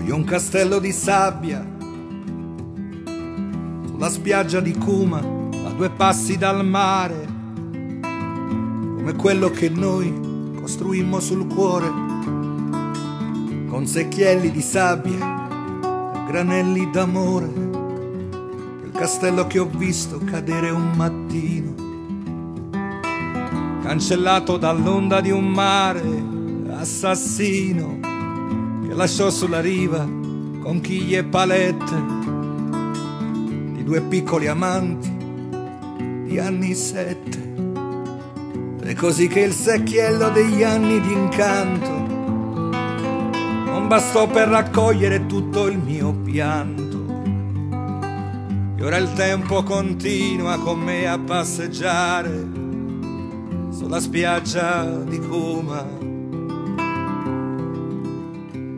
Voglio un castello di sabbia sulla spiaggia di Cuma, a 2 passi dal mare, come quello che noi costruimmo sul cuore, con secchielli di sabbia e granelli d'amore. Quel castello che ho visto cadere un mattino, cancellato dall'onda di un mare assassino, che lasciò sulla riva conchiglie e palette di 2 piccoli amanti di anni 7. È così che il secchiello degli anni di incanto non bastò per raccogliere tutto il mio pianto. E ora il tempo continua con me a passeggiare sulla spiaggia di Cuma,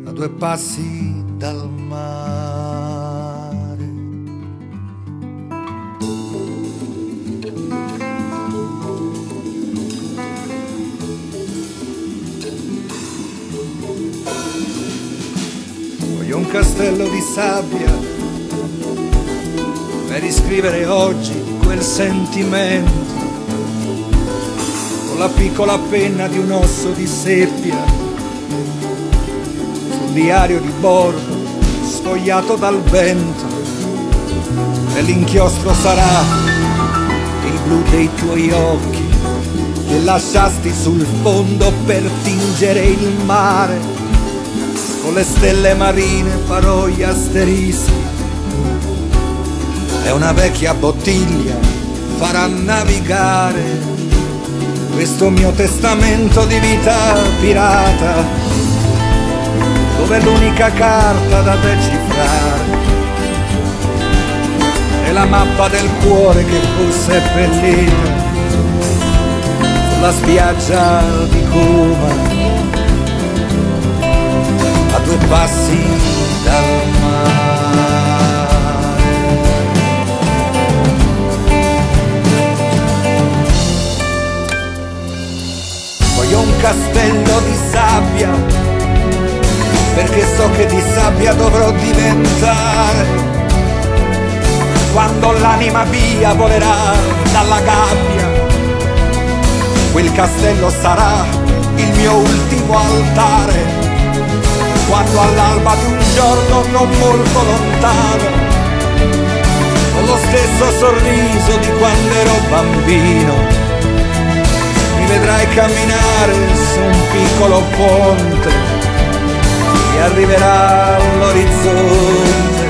a 2 passi dal mare. Voglio un castello di sabbia per riscrivere oggi quel sentimento, con la piccola penna di un osso di seppia, sul diario di bordo sfogliato dal vento. E l'inchiostro sarà il blu dei tuoi occhi che lasciasti sul fondo per tingere il mare. Con le stelle marine farò gli asterischi e una vecchia bottiglia farà navigare questo mio testamento di vita pirata, dove l'unica carta da decifrare è la mappa del cuore che fu seppellita sulla spiaggia di Cuma, a 2 passi dal mare. Voglio un castello di sabbia, perché so che di sabbia dovrò diventare quando l'anima via volerà dalla gabbia. Quel castello sarà il mio ultimo altare, quando all'alba di un giorno non molto lontano, con lo stesso sorriso di quando ero bambino, mi vedrai camminare su un piccolo ponte che arriverà all'orizzonte,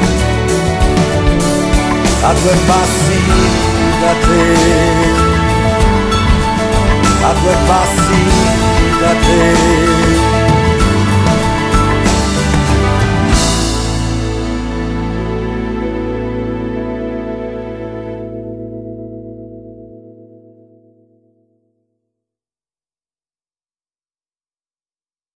a 2 passi da te, a 2 passi da te.